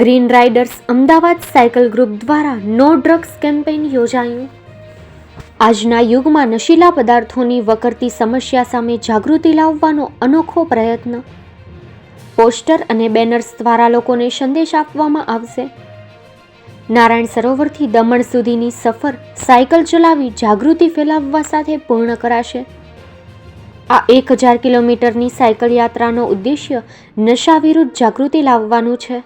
Green riders Ahmedabad cycle group દ્વારા નો drugs campaign યોજાયું. આજના યુગમાં નશીલા પદાર્થોની વકરતી સમસ્યા સામે જાગૃતિ લાવવાનો અનોખો પ્રયત્ન. પોસ્ટર અને બેનર્સ દ્વારા લોકોને સંદેશ આપવામાં આવશે. નારાયણ સરોવરથી દમણ સુધીની સફર સાયકલ ચલાવી જાગૃતિ ફેલાવવા સાથે પૂર્ણ કરાશે. આ 1000 કિલોમીટરની સાયકલ યાત્રાનો ઉદ્દેશ્ય નશા વિરુદ્ધ જાગૃતિ લાવવાનું છે.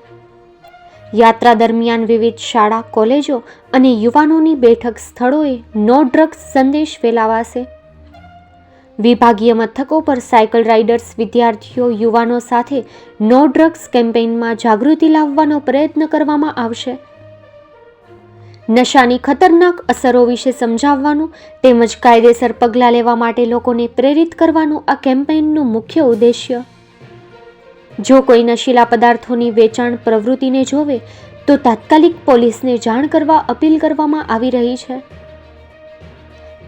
યાત્રા દરમિયાન વિવિધ શાળા, કોલેજો અને યુવાનોની બેઠક સ્થળોએ નો ડ્રગ્સ સંદેશ ફેલાવાશે. વિભાગીય મથકો પર સાયકલ રાઇડર્સ વિદ્યાર્થીઓ, યુવાનો સાથે નો ડ્રગ્સ કેમ્પેઇનમાં જાગૃતિ લાવવાનો પ્રયત્ન કરવામાં આવશે. નશાની ખતરનાક અસરો વિશે સમજાવવાનું તેમજ કાયદેસર પગલાં લેવા માટે લોકોને પ્રેરિત કરવાનું આ કેમ્પેઇનનું મુખ્ય ઉદ્દેશ્ય. જો કોઈ નશીલા પદાર્થોની વેચાણ પ્રવૃત્તિને જોવે તો તાત્કાલિક પોલીસને જાણ કરવા અપીલ કરવામાં આવી રહી છે.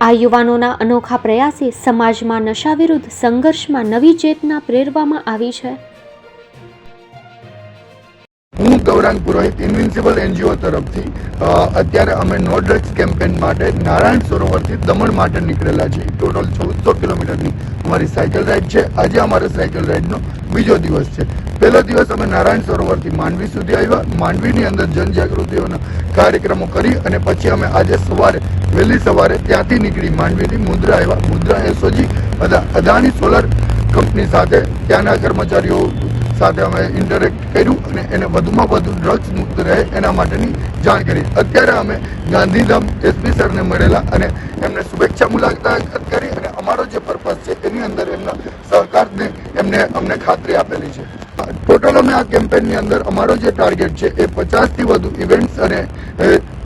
આ યુવાનોના અનોખા પ્રયાસે સમાજમાં નશા વિરુદ્ધ સંઘર્ષમાં નવી ચેતના પ્રેરવામાં આવી છે. હું ગૌરાંગ પુરોહિત ઇન્વિન્સિબલ એનજીઓ તરફથી અત્યારે અમે નો ડ્રગ્સ કેમ્પેન માટે નારાયણ સરોવરથી દમણ માટે નીકળેલા છીએ. ટોટલ 1400 કિલોમીટરની અમારી સાયકલ રાઇડ છે. આજે અમારા સાયકલ રાઇડનો બીજો દિવસ છે. પહેલો દિવસ અમે નારાયણ સરોવરથી માંડવી સુધી આવ્યા. માંડવીની અંદર જનજાગૃતિઓના કાર્યક્રમો કરી અને પછી અમે આજે વહેલી સવારે ત્યાંથી નીકળી માંડવીથી મુદ્રા આવ્યા. મુદ્રા એસઓજી અદાણી સોલર કંપની સાથે ત્યાંના કર્મચારીઓ સાથે અમે ઇન્ટરેક્ટ કર્યું અને એને વધુમાં વધુ ડ્રગ્સ મુક્ત રહે એના માટેની જાણ કરી. અત્યારે અમે ગાંધીધામ એસપી સરને મળેલા અને એમને શુભેચ્છા મુલાકાત કરી અને અમારો જે પર્પઝ છે એની અંદર એમના સહકારને અમને ખાતરી આપેલી છે. ટોટલ અમે આ કેમ્પેનની અંદર અમારો જે ટાર્ગેટ છે એ 50થી વધુ ઇવેન્ટ્સ અને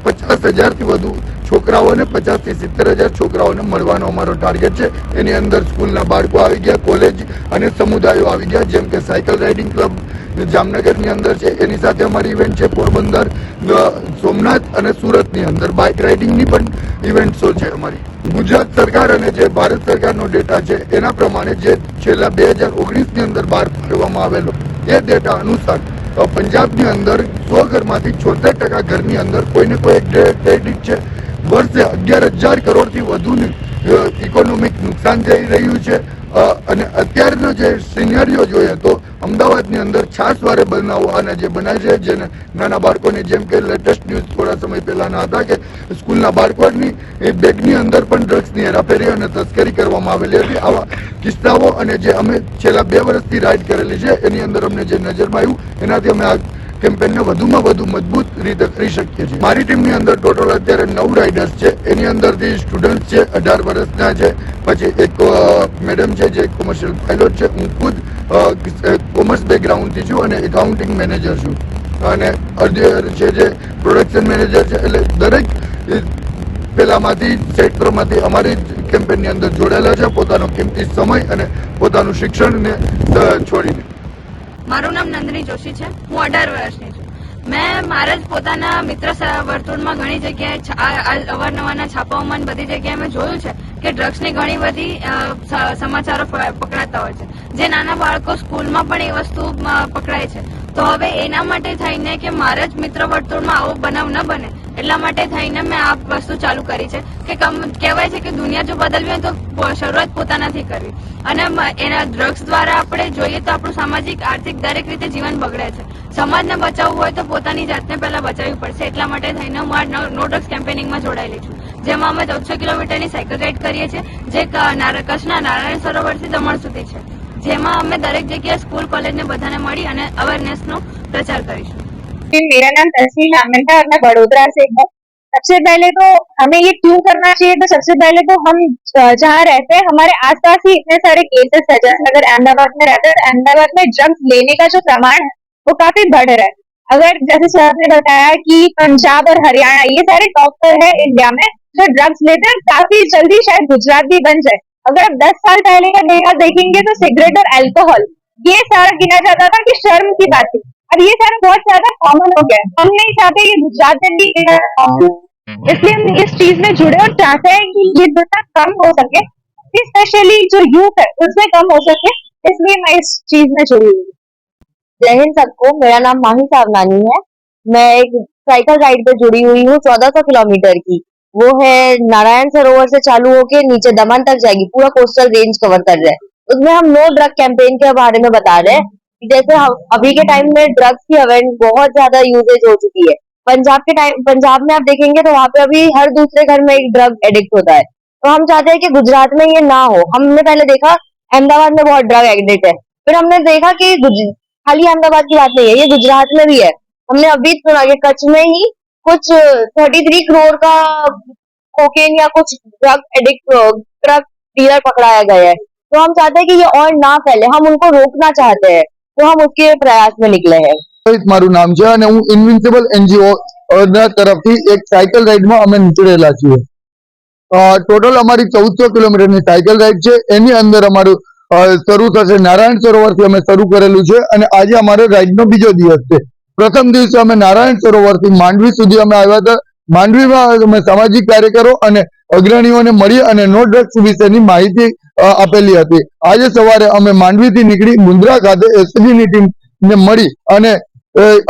50,000થી વધુ છોકરાઓને 50,000 થી 70,000 છોકરાઓને મળવાનો અમારો ટાર્ગેટ છે. એની અંદર સ્કૂલના બાળકો આવી ગયા, કોલેજ અને સમુદાયો આવી ગયા. જેમ કે સાયકલ રાઇડિંગ ક્લબ જામનગરની અંદર છે, એની સાથે અમારી ઇવેન્ટ છે. પોરબંદર, સોમનાથ અને સુરતની અંદર બાઇક રાઇડિંગની પણ ઇવેન્ટ્સો છે અમારી. ગુજરાત સરકાર અને જે ભારત સરકારનો ડેટા છે એના પ્રમાણે જે છેલ્લા 2019ની અંદર બહાર પાડવામાં આવેલો એ ડેટા અનુસાર પંજાબની અંદર 100 ઘરમાંથી 76% ઘરની અંદર કોઈને કોઈ ક્રેડિટ છે. વર્ષે 11,000 કરોડથી વધુની ઇકોનોમિક નુકસાન થઈ રહ્યું છે. અને અત્યારનો જે સિનેરિયો જોઈએ તો અમદાવાદની અંદર છાસવારે બનાવો અને જે બનાવે છે, જેને નાના બાળકોની, જેમ કે લેટેસ્ટ ન્યૂઝ થોડા સમય પહેલાના હતા કે સ્કૂલના બાળકોની બેગની અંદર પણ ડ્રગ્સની હેરાફેરી અને તસ્કરી કરવામાં આવેલી હતી. આવા કિસ્સાઓ અને જે અમે છેલ્લા 2 વર્ષથી રાઇડ કરેલી છે એની અંદર અમને જે નજરમાં આવ્યું એનાથી અમે આ કેમ્પેનને વધુમાં વધુ મજબૂત રીતે કરી શકીએ છીએ. મારી ટીમની અંદર ટોટલ અત્યારે 9 રાઇડર્સ છે. એની અંદરથી સ્ટુડન્ટ છે, 18 વર્ષના છે, પછી એક મેડમ છે જે કોમર્શિયલ પાયલોટ છે. હું ખુદ કોમર્સ બેકગ્રાઉન્ડથી છું અને એકાઉન્ટિંગ મેનેજર છું અને અર્જર છે જે પ્રોડક્શન મેનેજર છે. એટલે દરેક પેલામાંથી સેક્ટરમાંથી અમારી કેમ્પેનની અંદર જોડાયેલા છે, પોતાનો કિંમતી સમય અને પોતાનું શિક્ષણને છોડીને. મારું નામ નંદની જોશી છે. હું 18 વર્ષની છું. મેં મારા જ પોતાના મિત્ર વર્તુળમાં ઘણી જગ્યાએ અવારનવારના છાપાઓમાં બધી જગ્યાએ મેં જોયું છે કે ડ્રગ્સની ઘણી બધી સમાચારો પકડાતા હોય છે. જે નાના બાળકો સ્કૂલમાં પણ એ વસ્તુ પકડાય છે. તો હવે એના માટે થઈને કે મારા જ મિત્ર વર્તુળમાં આવો બનાવ ન બને એટલા માટે થઈને મેં આ વસ્તુ ચાલુ કરી છે કે કહેવાય છે કે દુનિયા જો બદલવી હોય તો શરૂઆત પોતાનાથી કરવી. અને એના ડ્રગ્સ દ્વારા આપણે જોઈએ તો આપણું સામાજિક, આર્થિક દરેક રીતે જીવન બગડે છે. સમાજને બચાવવું હોય તો પોતાની જાતને પહેલા બચાવવી પડશે. એટલા માટે થઈને હું આ નો ડ્રગ્સ કેમ્પેનિંગમાં જોડાયેલી છું, જેમાં અમે 1400 કિલોમીટરની સાયકલ રાઇડ કરીએ છીએ, જે કચ્છના નારાયણ સરોવરથી દમણ સુધી છે. જેમાં અમે દરેક જગ્યાએ સ્કૂલ, કોલેજને બધાને મળી અને અવેરनेसનો प्रचार करीશું. मेरा नाम तस्वीर आमन है और मैं बड़ोदरा से हूँ. सबसे पहले तो हमें ये क्यों करना चाहिए, तो सबसे पहले तो हम जहाँ रहते हैं हमारे आसपास ही इतने सारे केसेस है. जैसे अगर अहमदाबाद में रहते हैं तो अहमदाबाद में ड्रग्स लेने का जो प्रमाण है वो काफी बढ़ रहा है. अगर जैसे सर ने बताया कि पंजाब और हरियाणा ये सारे टॉप पर है इंडिया में जो ड्रग्स लेते हैं, काफी जल्दी शायद गुजरात भी बन जाए. अगर आप 10 साल पहले का डेटा देखेंगे तो सिगरेट और अल्कोहल ये सारा गिना जाता था कि शर्म की बात थी. अब ये सारा बहुत ज्यादा कॉमन हो गया. हम नहीं चाहते कि गुजरात में भी इसलिए हम इस चीज में जुड़े और चाहते हैं कि ये जितना कम हो सके, स्पेशली जो यूथ है उसमें कम हो सके, इसलिए मैं इस चीज में जुड़ी हूँ. जय हिंद सबको. मेरा नाम माही सावनानी है. मैं एक साइकिल राइड पे जुड़ी हुई हूँ 1400 किलोमीटर की। वो है नारायण सरोवर से चालू होके नीचे दमन तक जाएगी, पूरा कोस्टल रेंज कवर कर रहा है। उसमें हम नो ड्रग कैंपेन के बारे में बता रहे हैं कि जैसे हम अभी के टाइम में ड्रग्स की अवेयरनेस बहुत ज्यादा यूजेज हो चुकी है। पंजाब में आप देखेंगे तो वहां पे अभी हर दूसरे घर में एक ड्रग एडिक्ट होता है। तो हम चाहते हैं कि गुजरात में ये ना हो। हमने पहले देखा अहमदाबाद में बहुत ड्रग एडिक्ट है, फिर हमने देखा कि खाली अहमदाबाद की बात नहीं है, ये गुजरात में भी है। हमने अभी सुना कि कच्छ में ही कुछ 33 करोड़ का कोकेन या कुछ ड्रग एडिक्ट ड्रग डीलर पकड़ाया गया है। तो हम चाहते हैं कि ये और ना फैले, हम उनको रोकना चाहते हैं, तो हम उसके प्रयास में निकले हैं। મારું નામ છે અને હું ઇન્વિન્સિબલ એનજીઓ ના તરફથી એક સાયકલ રાઇડમાં અમે નીકળેલા છીએ. ટોટલ અમારી 1400 કિલોમીટરની સાયકલ રાઇડ છે. એની અંદર અમારું શરૂ થશે નારાયણ સરોવરથી અમે શરૂ કરેલું છે અને આજે અમારો રાઇડનો બીજો દિવસ છે. પ્રથમ દિવસે અમે નારાયણ સરોવરથી માંડવી સુધી અમે આવ્યા હતા. માંડવીમાં અમે સામાજિક કાર્યકરો અને અગ્રણીઓને મળી અને નો ડ્રગ્સ વિશેની માહિતી આપેલી હતી. આજે સવારે અમે માંડવીથી નીકળી મુન્દ્રા ખાતે એસપીની ટીમને મળી અને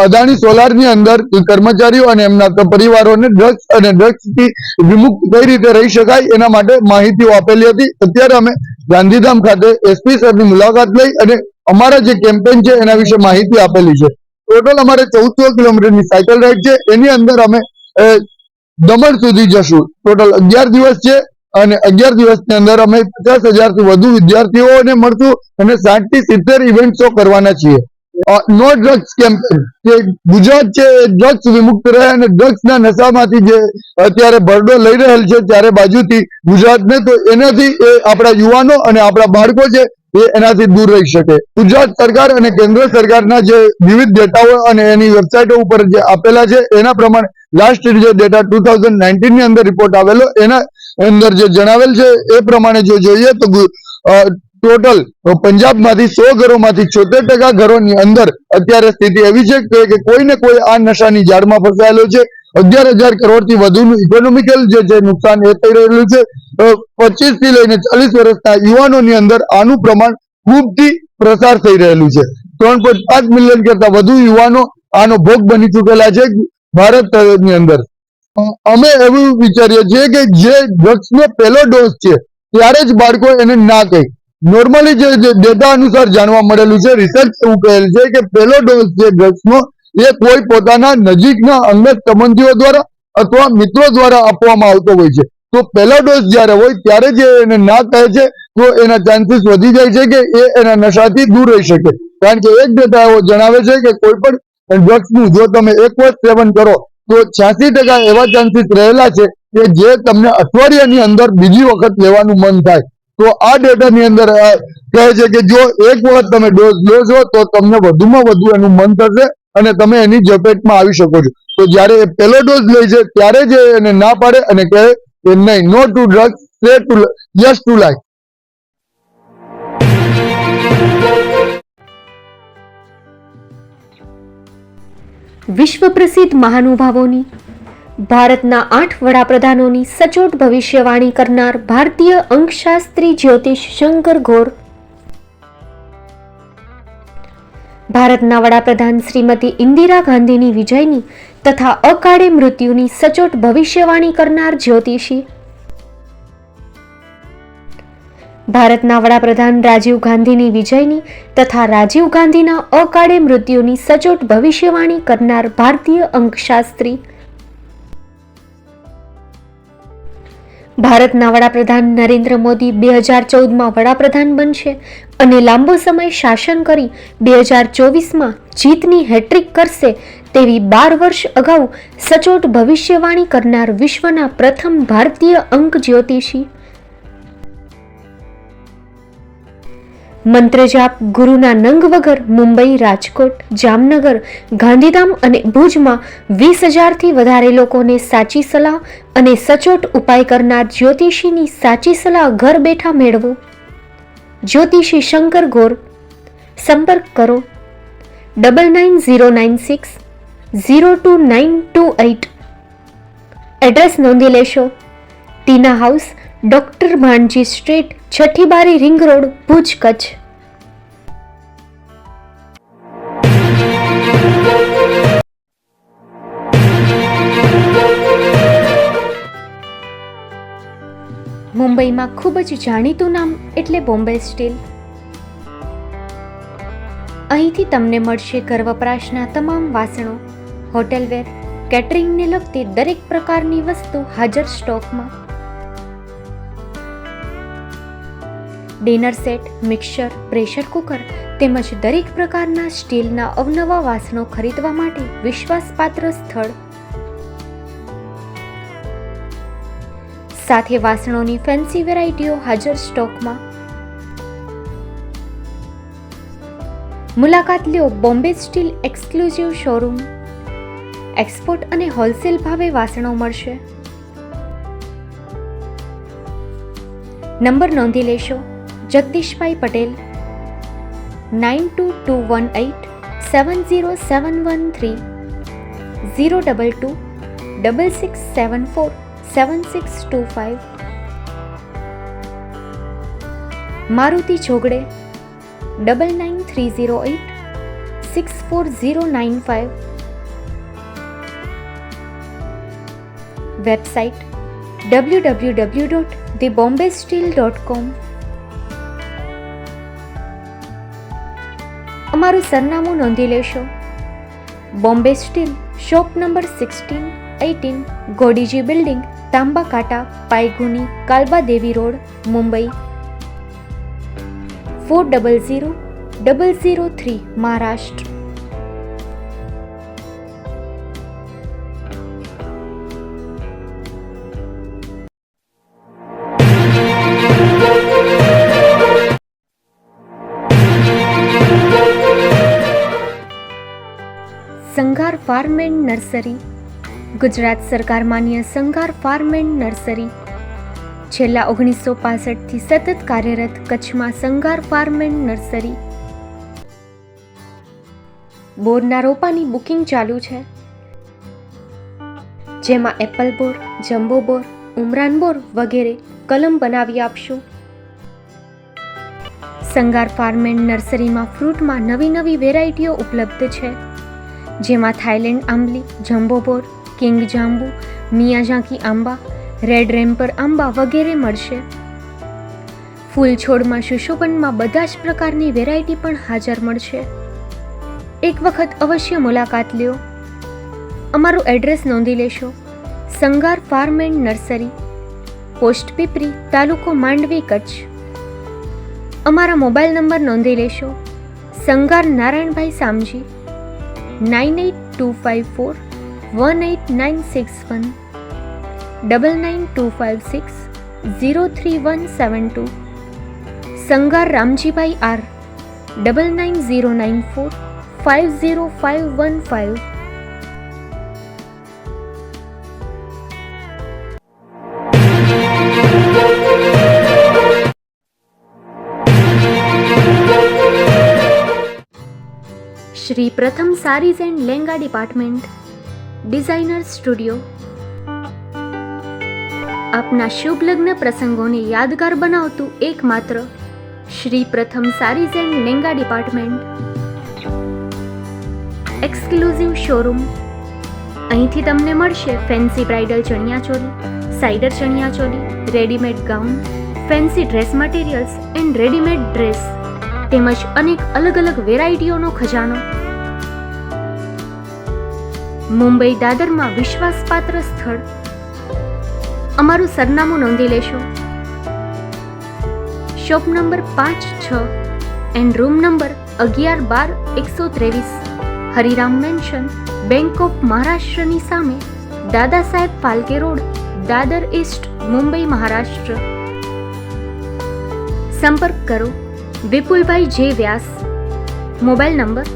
અદાણી સોલારની અંદર કર્મચારીઓ અને એમના પરિવારોને ડ્રગ્સ અને ડ્રગ્સથી વિમુક્ત કઈ રીતે રહી શકાય એના માટે માહિતીઓ આપેલી હતી. અત્યારે અમે ગાંધીધામ ખાતે એસપી સરની મુલાકાત લઈ અને અમારા જે કેમ્પેન છે એના વિશે માહિતી આપેલી છે. ટોટલ અમારે 1400 કિલોમીટરની સાયકલ રાઇડ છે. એની અંદર અમે દમણ સુધી જશું. ટોટલ 11 દિવસ છે અને 11 દિવસની અંદર અમે 50,000 થી વધુ વિદ્યાર્થીઓને મળશું અને 60 થી 70 ઇવેન્ટ્સો કરવાના છીએ. નો ડ્રગ્સ કેમ્પેન જે ગુજરાત છે એ ડ્રગ્સ વિમુક્ત રહે અને ડ્રગ્સના નશામાંથી જે અત્યારે ભરડો લઈ રહેલ છે ચારે બાજુથી ગુજરાતને, તો એનાથી એ આપણા યુવાનો અને આપણા બાળકો છે એ એનાથી દૂર રહી શકે. ગુજરાત સરકાર અને કેન્દ્ર સરકારના જે વિવિધ ડેટાઓ અને એની વેબસાઇટો ઉપર જે આપેલા છે એના પ્રમાણે લાસ્ટ જે ડેટા 2019 ની અંદર રિપોર્ટ આવેલો એના અંદર જે જણાવેલ છે એ પ્રમાણે જો જોઈએ તો ટોટલ પંજાબમાંથી 100 ઘરોમાંથી 76% ઘરોની અંદર અત્યારે સ્થિતિ એવી છે કે કોઈને કોઈ આ નશાની જાળમાં ફસાયેલો છે. 11,000 કરોડથી વધુનું ઇકોનોમિકલ જે છે નુકસાન એ થઈ રહેલું છે. 25 થી લઈને 40 વર્ષના યુવાનોની અંદર આનું પ્રમાણ ખૂબથી પ્રસાર થઈ રહેલું છે. 3.5 મિલિયન કરતા વધુ યુવાનો આનો ભોગ બની ચૂકેલા છે ભારતની અંદર. અમે એવું વિચારીએ છીએ કે જે ડ્રગ્સનો પહેલો ડોઝ છે ત્યારે જ બાળકો એને ના કહે. નોર્મલી જે ડેટા અનુસાર જાણવા મળેલું છે, રિસર્ચ એવું કહેલ છે કે પહેલો ડોઝ છે ડ્રગ્સનો એ કોઈ પોતાના નજીકના અંગત સંબંધીઓ દ્વારા અથવા મિત્રો દ્વારા આપવામાં આવતો હોય છે. તો પહેલો ડોઝ જ્યારે હોય ત્યારે જે એને ના કહે છે તો એના ચાન્સીસ વધી જાય છે કે એ એના નશાથી દૂર રહી શકે. કારણ કે એક ડેટા એવો જણાવે છે કે કોઈ પણ ડ્રગ્સનું જો તમે એક વર્ષ સેવન કરો તો 86% એવા ચાન્સીસ રહેલા છે કે જે તમને અઠવાડિયાની અંદર બીજી વખત લેવાનું મન થાય. તો આ ડેટાની અંદર કહે છે કે જો એક વખત તમે ડોઝ લો છો તો તમને વધુમાં વધુ એનું મન થશે અને તમે એની ઝપેટમાં આવી શકો છો. તો જ્યારે એ પહેલો ડોઝ લે છે ત્યારે જ એને ના પાડે અને કહે કે નહીં, નો ટુ ડ્રગ્સ, સે ટુ યસ ટુ લાઈફ. વિશ્વ પ્રસિદ્ધ મહાનુભાવોની, ભારતના 8 વડાપ્રધાનોની સચોટ ભવિષ્યવાણી કરનાર ભારતીય અંકશાસ્ત્રી જ્યોતિષ શંકર ઘોર, ભારતના વડાપ્રધાન શ્રીમતી ઇન્દિરા ગાંધીની વિજયની તથા અકાળે મૃત્યુની સચોટ ભવિષ્યવાણી કરનાર જ્યોતિષી, ભારતના વડાપ્રધાન રાજીવ ગાંધીની વિજયની તથા રાજીવ ગાંધીના અકાળે મૃત્યુની સચોટ ભવિષ્યવાણી કરનાર ભારતીય અંકશાસ્ત્રી, ભારતના વડાપ્રધાન નરેન્દ્ર મોદી 2014માં વડાપ્રધાન બનશે અને લાંબો સમય શાસન કરી 2024માં જીતની હેટ્રિક કરશે તેવી 12 વર્ષ અગાઉ સચોટ ભવિષ્યવાણી કરનાર વિશ્વના પ્રથમ ભારતીય અંક જ્યોતિષી, મંત્રજાપ ગુરુના નંગ વગર મુંબઈ, રાજકોટ, જામનગર, ગાંધીધામ અને ભુજમાં 20,000થી વધારે લોકોને સાચી સલાહ અને સચોટ ઉપાય કરનાર જ્યોતિષીની સાચી સલાહ ઘર બેઠા મેળવો. જ્યોતિષી શંકર ઘોર. સંપર્ક કરો 9909602928. એડ્રેસ નોંધી લેશો. ટીના હાઉસ, ડોક્ટર ભાણજી સ્ટ્રીટ, છઠ્ઠી બારી, રિંગ રોડ, ભુજ, કચ્છ. મુંબઈમાં ખૂબ જ જાણીતું નામ એટલે બોમ્બે સ્ટીલ. અહીંથી તમને મળશે ઘર વપરાશના તમામ વાસણો, હોટેલવેર, કેટરિંગને લગતી દરેક પ્રકારની વસ્તુ હાજર સ્ટોકમાં. Dinner set, mixer, pressure cooker તેમજ દરેક પ્રકારના સ્ટીલના અવનવા વાસણો ખરીદવા માટે વિશ્વાસપાત્ર સ્થળ. સાથે વાસણોની ફેન્સી વેરાયટીઓ હાજર સ્ટોકમાં. મુલાકાત લ્યો Bombay steel exclusive showroom. Export અને હોલસેલ ભાવે વાસણો મળશે. નંબર નોંધી લેશો. જગદીશભાઈ પટેલ, 9221870713, 02266747625. મારુતિ જોગડે, 9930864095. Website www.thebombasteel.com. અમારું સરનામું નોંધી લેશો. Bombay steel, shop number 16-18, Godiji building, Tamba Kanta, Pydhonie, Kalbadevi road, Mumbai 400003, Maharashtra. Sanghar farm and nursery. Gujarat સરકાર માન્ય સંઘાર ફાર્મ એન્ડ નર્સરી છેલ્લા 1965થી સતત કાર્યરત કચ્છમાં સંઘાર ફાર્મ એન્ડ નર્સરી. બોરના રોપાની બુકિંગ ચાલુ છે, જેમાં એપલ બોર, જમ્બો બોર, ઉમરાન બોર વગેરે કલમ બનાવી આપશું. સંઘાર ફાર્મ એન્ડ નર્સરીમાં ફ્રૂટમાં નવી નવી વેરાયટીઓ ઉપલબ્ધ છે, જેમાં થાઈલેન્ડ આંબલી, જમ્બો બોર, કિંગ જાંબુ, મિયાઝાકી આંબા, રેડ રેમ્પર આંબા વગેરે મળશે. ફૂલ છોડમાં સુશોભનમાં બધા જ પ્રકારની વેરાયટી પણ હાજર મળશે. એક વખત અવશ્ય મુલાકાત લ્યો. અમારું એડ્રેસ નોંધી લેશો. Sanghar farm and nursery, post Pipri, તાલુકો માંડવી, કચ્છ. અમારા મોબાઈલ નંબર નોંધી લેશો. Sanghar Narayanbhai Samji, 9825418961, 9925603172. Sanghar Ramjibhai R, 9909450515. Shri Pratham sarees and langa department, designer studio. આપના શુભ લગ્ન પ્રસંગોને યાદગાર બનાવતું એકમાત્ર Shri Pratham sarees and langa department, exclusive showroom. અહીંથી તમને મળશે ફેન્સી બ્રાઇડલ ચણિયાચોલી, સાઇડર chaniya choli, readymade gown, fancy dress materials and readymade dress તેમજ અનેક અલગ અલગ વેરાયટીઓનો ખજાનો. મુંબઈ દાદરમાં વિશ્વાસપાત્ર સ્થળ. અમારું સરનામું નોંધી લેશો. Shop number 5-6 and room number 11-12-123, Hariram mansion, bank of મહારાષ્ટ્રની સામે, દાદા સાહેબ ફાલ્કે રોડ, દાદર ઈસ્ટ, મુંબઈ, મહારાષ્ટ્ર. સંપર્ક કરો વિપુલભાઈ જે વ્યાસ. Mobile number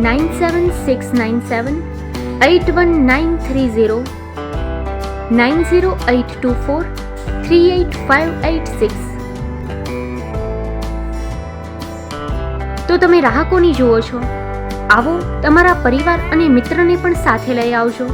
9769781930, 9082438586. તો તમે રાહ કોની જુઓ છો? આવો, તમારા પરિવાર અને મિત્રને પણ સાથે લઈ આવજો.